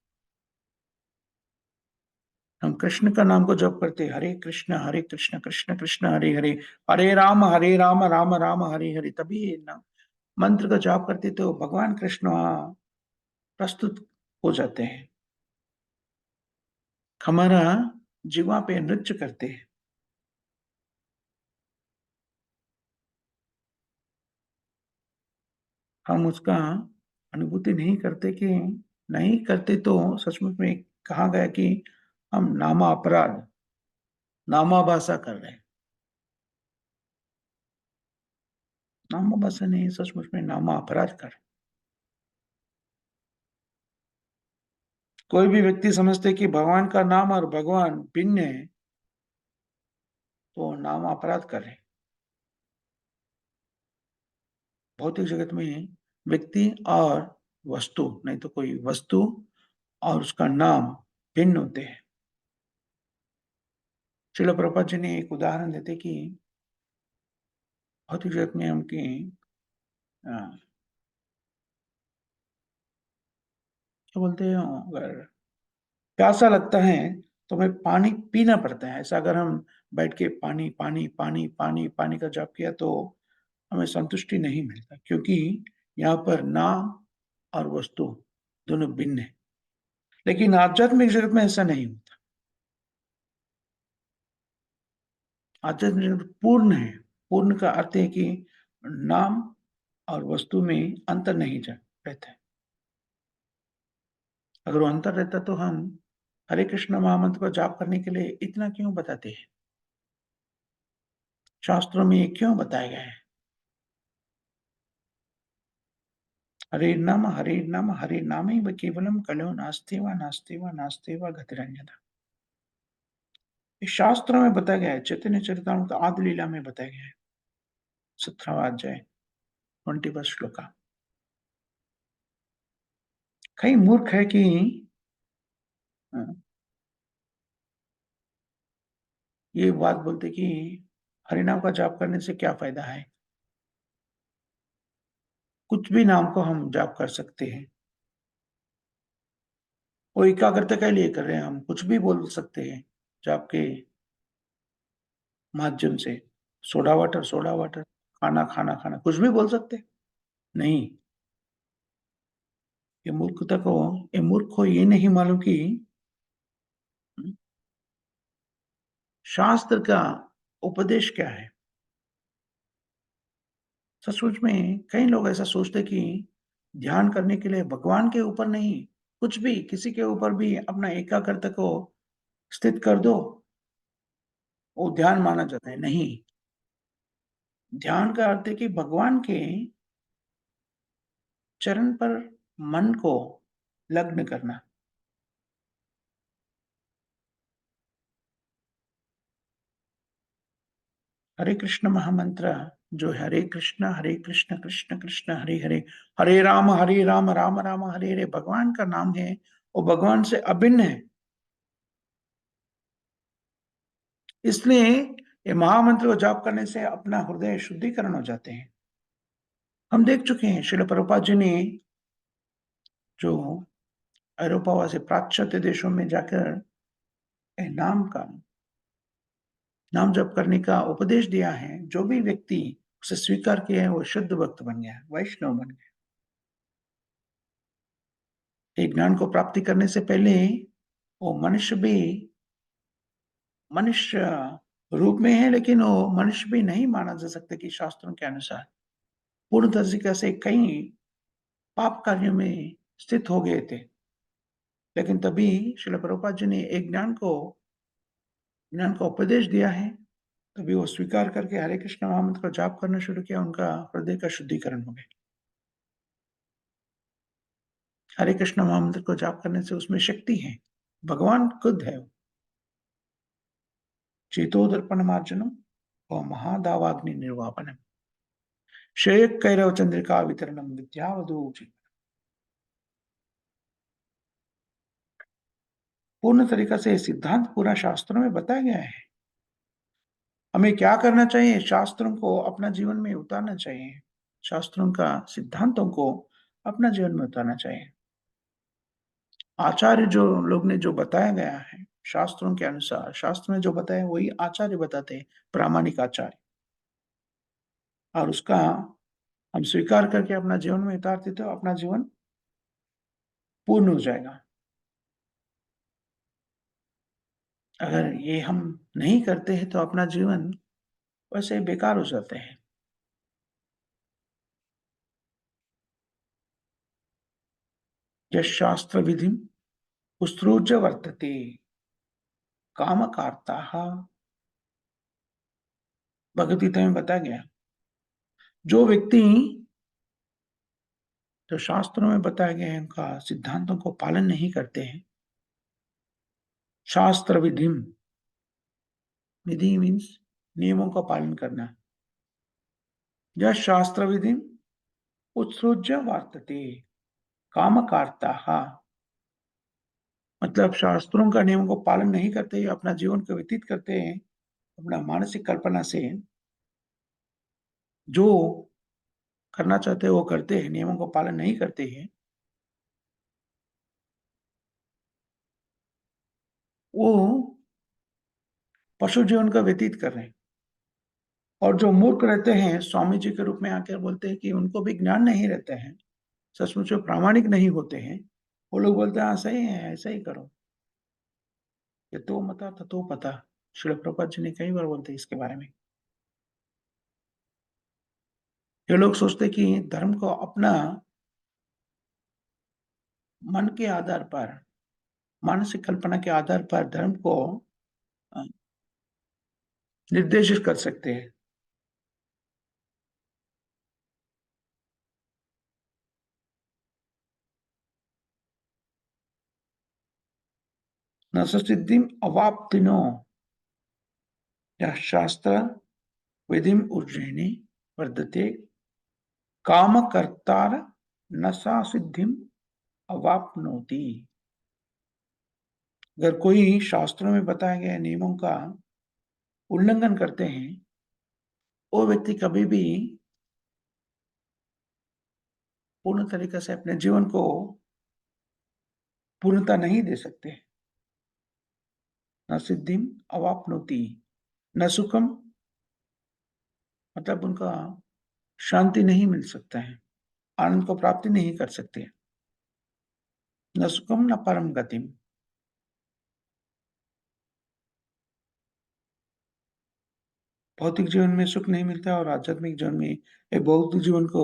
हम कृष्ण का नाम को जप करते हैं, हरे कृष्ण कृष्ण कृष्ण हरे हरे, हरे राम राम हरे हरे, तभी ये नाम मंत्र का जाप करते तो भगवान कृष्ण वहां प्रस्तुत हो जाते हैं, हमारा जीवा पे नृत्य करते हैं। हम उसका अनुभूति नहीं करते कि नहीं करते तो सचमुच में कहा गया कि हम नामा अपराध, नामाभाषा कर रहे हैं। नामाभाषा नहीं, सचमुच में नामा अपराध कर। कोई भी व्यक्ति समझते कि भगवान का नाम और भगवान भिन्न है तो नाम अपराध कर रहे हैं। भौतिक जगत में व्यक्ति और वस्तु, नहीं तो कोई वस्तु और उसका नाम भिन्न होते हैं। श्रील प्रभुपाद जी ने एक उदाहरण देते कि भौतिक जगत में हम की क्या बोलते हैं, अगर प्यासा लगता है तो हमें पानी पीना पड़ता है। ऐसा अगर हम बैठ के पानी पानी पानी पानी पानी का जाप किया तो हमें संतुष्टि नहीं मिलता, क्योंकि यहाँ पर नाम और वस्तु दोनों भिन्न है। लेकिन आध्यात्मिक जगत में ऐसा नहीं होता। आध्यात्मिक जगत पूर्ण है। पूर्ण का अर्थ है कि नाम और वस्तु में अंतर नहीं रहता है। अगर वो अंतर रहता तो हम हरे कृष्ण महामंत्र को जाप करने के लिए इतना क्यों बताते हैं? शास्त्रों में ये क्यों बताया गया है? हरे नाम हरे नामैव केवलम कलौ नास्ति वा गतिरन्यथा। इस शास्त्रों में बताया गया है, चैतन्य चरितामृत आदि लीला में बताया गया है, 17वां अध्याय 21 श्लोका। कई मूर्ख है कि अ, ये बात बोलते कि हरिनाम का जाप करने से क्या फायदा है? कुछ भी नाम को हम जाप कर सकते हैं। वो एकाग्रता के लिए कर रहे हैं, हम कुछ भी बोल सकते हैं जाप के माध्यम से। सोडा वाटर, खाना, कुछ भी बोल सकते हैं? नहीं, ये मूर्खता को ये मूर्ख को ये नहीं मालूम कि शास्त्र का उपदेश क्या है। सचमुच में कई लोग ऐसा सोचते कि ध्यान करने के लिए भगवान के ऊपर नहीं, कुछ भी किसी के ऊपर भी अपना एकाग्रता को स्थित कर दो, वो ध्यान माना जाता है। नहीं, ध्यान का अर्थ है कि भगवान के चरण पर मन को लग्न करना। हरे कृष्ण महामंत्र जो है हरे कृष्ण कृष्ण कृष्ण हरे हरे, हरे राम राम राम हरे हरे, भगवान का नाम है, वो भगवान से अभिन्न है। इसलिए ये महामंत्र को जाप करने से अपना हृदय शुद्धिकरण हो जाते हैं। हम देख चुके हैं श्रील प्रभुपाद जी ने जो ऐरोपावासी पाश्चात्य देशों में जाकर नाम जप करने का उपदेश दिया है। जो भी व्यक्ति उसे स्वीकार किया है वो शुद्ध भक्त बन गया, वैष्णव बन गया। एक ज्ञान को प्राप्ति करने से पहले वो मनुष्य रूप में है, लेकिन वो मनुष्य भी नहीं माना जा सकता कि शास्त्रों के अनुसार पूर्ण तरीके से कई पाप कार्यों में स्थित हो गए थे। लेकिन तभी श्रील प्रभुपाद जी ने एक ज्ञान का उपदेश दिया है, तभी वो स्वीकार करके हरे कृष्ण महामंत्र का जाप करना शुरू किया, उनका हृदय का शुद्धिकरण हो गया। हरे कृष्ण महामंत्र को जाप करने से उसमें शक्ति है, भगवान खुद है। चेतोदर्पण मार्जनम और महादावाग्नि निर्वापनम, श्रेय कैरव चंद्रिका वितरणम विद्यावधू। पूर्ण तरीका से सिद्धांत पूरा शास्त्रों में बताया गया है। हमें क्या करना चाहिए? शास्त्रों को अपना जीवन में उतारना चाहिए। शास्त्रों का सिद्धांतों को अपना जीवन में उतारना चाहिए। आचार्य जो लोग ने जो बताया गया है शास्त्रों के अनुसार, शास्त्र में जो बताया वही आचार्य बताते हैं, प्रामाणिक आचार्य। और उसका हम स्वीकार करके अपना जीवन में उतारते तो अपना जीवन पूर्ण हो जाएगा। अगर ये हम नहीं करते हैं तो अपना जीवन वैसे ही बेकार हो जाते हैं। यशास्त्र विधि उत्सृज्य वर्तते काम कार्ता, भगवत गीता में बताया गया। जो व्यक्ति जो शास्त्रों में बताए गए हैं उनका सिद्धांतों को पालन नहीं करते हैं, शास्त्र विधि विधि मीन्स नियमों का पालन करना। यह शास्त्र विधि उत्सृज्य वर्तते काम कार्ता, मतलब शास्त्रों का नियमों को पालन नहीं करते, अपना जीवन को व्यतीत करते हैं अपना मानसिक कल्पना से, जो करना चाहते हैं वो करते हैं, नियमों को पालन नहीं करते हैं, वो पशु जीवन का व्यतीत कर रहे हैं। और जो मूर्ख रहते हैं स्वामी जी के रूप में आकर बोलते हैं कि उनको भी ज्ञान नहीं रहता है, सचमुच में प्रामाणिक नहीं होते हैं, वो लोग बोलते हैं हाँ सही है, ऐसा ही करो, ये तो मता ततो पता। श्रील प्रभुपाद जी ने कई बार बोलते हैं इसके बारे में। ये लोग सोचते कि धर्म को अपना मन के आधार पर मानसिक कल्पना के आधार पर धर्म को निर्देशित कर सकते हैं। न सिद्धिम अवाप्तिनो यः शास्त्र विधिम उज्जयिनी वर्धते काम कर्तार न सा सिद्धिम अवाप्नोति। अगर कोई शास्त्रों में बताए गए नियमों का उल्लंघन करते हैं, वो व्यक्ति कभी भी पूर्ण तरीके से अपने जीवन को पूर्णता नहीं दे सकते। न सिद्धिम अवाप्नोति, न सुखम मतलब उनका शांति नहीं मिल सकता है, आनंद को प्राप्ति नहीं कर सकते। न सुखम न परम गतिम। भौतिक जीवन में सुख नहीं मिलता और आध्यात्मिक जीवन में एक भौतिक जीवन को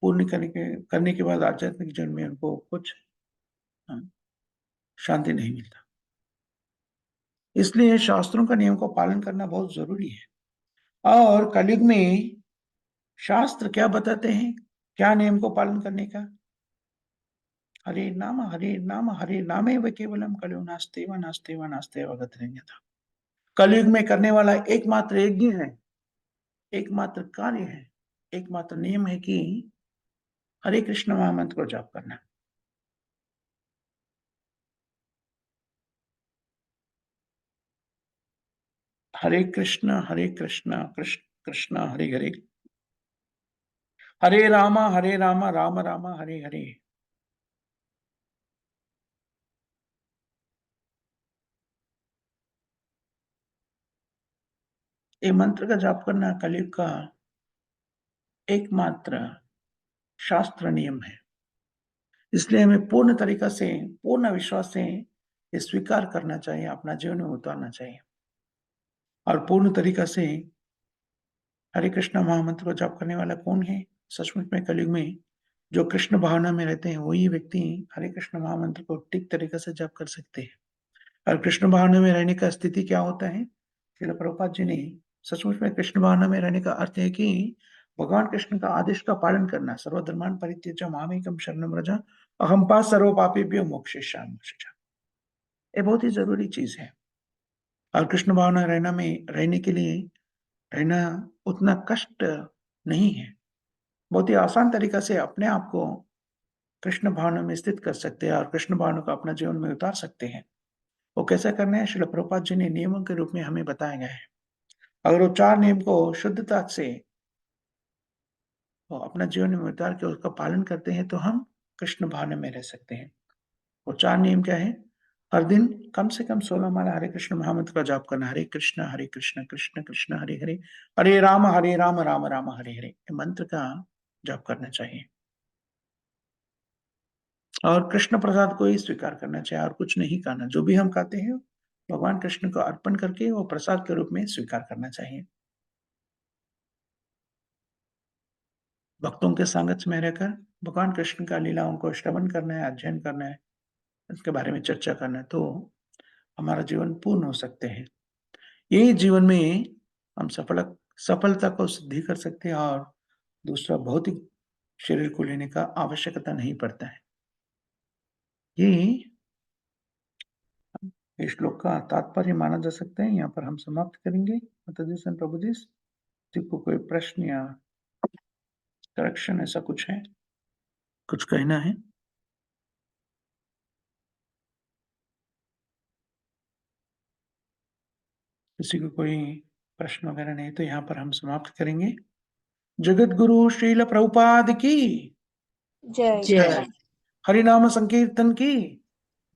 पूर्ण करने के बाद आध्यात्मिक जीवन में उनको कुछ शांति नहीं मिलता। इसलिए शास्त्रों का नियम को पालन करना बहुत जरूरी है। और कलयुग में शास्त्र क्या बताते हैं, क्या नियम को पालन करने का? हरे नाम हरे नामेव केवलम कलौ नास्तेव नास्तेव नास्तेव गतिरन्यथा। कलयुग में करने वाला एकमात्र यज्ञ है, एकमात्र कार्य है, एकमात्र नियम है कि हरे कृष्ण महामंत्र को जाप करना। हरे कृष्ण कृष्ण कृष्ण हरे हरे, हरे राम राम राम हरे हरे। ये मंत्र का जाप करना कलयुग का एकमात्र शास्त्र नियम है। इसलिए हमें पूर्ण तरीका से, पूर्ण विश्वास से ये स्वीकार करना चाहिए, अपना जीवन में उतारना चाहिए। और पूर्ण तरीका से हरे कृष्ण महामंत्र को जाप करने वाला कौन है? सचमुच में कलयुग में जो कृष्ण भावना में रहते हैं वही व्यक्ति हरे कृष्ण महामंत्र को ठीक तरीके से जाप कर सकते हैं। और कृष्ण भावना में रहने का स्थिति क्या होता है? श्रील प्रभुपाद जी ने सचमुच में कृष्ण भावना में रहने का अर्थ है कि भगवान कृष्ण का आदेश का पालन करना। सर्वधर्मान् परित्यज्य मामेकं शरणं व्रज अहं पा सर्व पापेभ्यो मोक्षयिष्यामि। ये बहुत ही जरूरी चीज है। और कृष्ण भावना रहने के लिए रहना उतना कष्ट नहीं है। बहुत ही आसान तरीका से अपने आप को कृष्ण भावना में स्थित कर सकते हैं और कृष्ण भावना को अपना जीवन में उतार सकते हैं। वो कैसे करना है, श्रील प्रभुपाद जी ने नियमों के रूप में हमें बताया गया है। अगर वो 4 नियम को शुद्धता से वो अपना जीवन में उतार के उसका पालन करते हैं तो हम कृष्ण भावना में रह सकते हैं। वो 4 नियम क्या है? हर दिन कम से कम 16 माला हरे कृष्ण महामंत्र का जाप करना। हरे कृष्ण कृष्ण कृष्ण हरे हरे, हरे राम राम राम हरे हरे। ये मंत्र का जाप करना चाहिए और कृष्ण प्रसाद को ही स्वीकार करना चाहिए और कुछ नहीं खाना। जो भी हम खाते हैं भगवान कृष्ण को अर्पण करके वो प्रसाद के रूप में स्वीकार करना चाहिए। भक्तों के संगत में रहकर भगवान कृष्ण का लीलाओं को श्रवण करना है, अध्ययन करना है, उसके बारे में चर्चा करना है, तो हमारा जीवन पूर्ण हो सकते हैं। यही जीवन में हम सफलता को सिद्धि कर सकते हैं और दूसरा भौतिक शरीर को लेने का आवश्यकता नहीं पड़ता है। ये इस श्लोक का तात्पर्य माना जा सकता है। यहाँ पर हम समाप्त करेंगे। माता जी सन प्रभु जी, को कोई प्रश्न या करेक्शन ऐसा कुछ है, कुछ कहना है? किसी को कोई प्रश्न वगैरह नहीं तो यहाँ पर हम समाप्त करेंगे। जगत गुरु श्रील प्रभुपाद की जय जय हरिनाम संकीर्तन की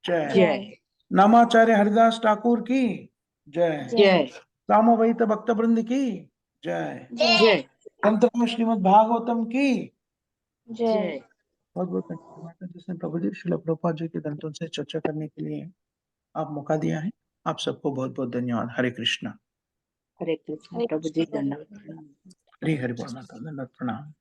जय। जय नामाचार्य हरिदास ठाकुर की जय। जय सामवेद भक्त वृंद की जय। जय संत श्रीमद भागवतम की जय। जय। बहुत बहुत धन्यवाद जिसने प्रभु जी श्रील प्रभुपाद जी के ग्रंथों से चर्चा करने के लिए आप मौका दिया है। आप सबको बहुत बहुत धन्यवाद। हरे कृष्णा। हरे कृष्ण प्रभु जी, धन्यवाद। हरि हरि बोल माता, धन्यवाद, प्रणाम।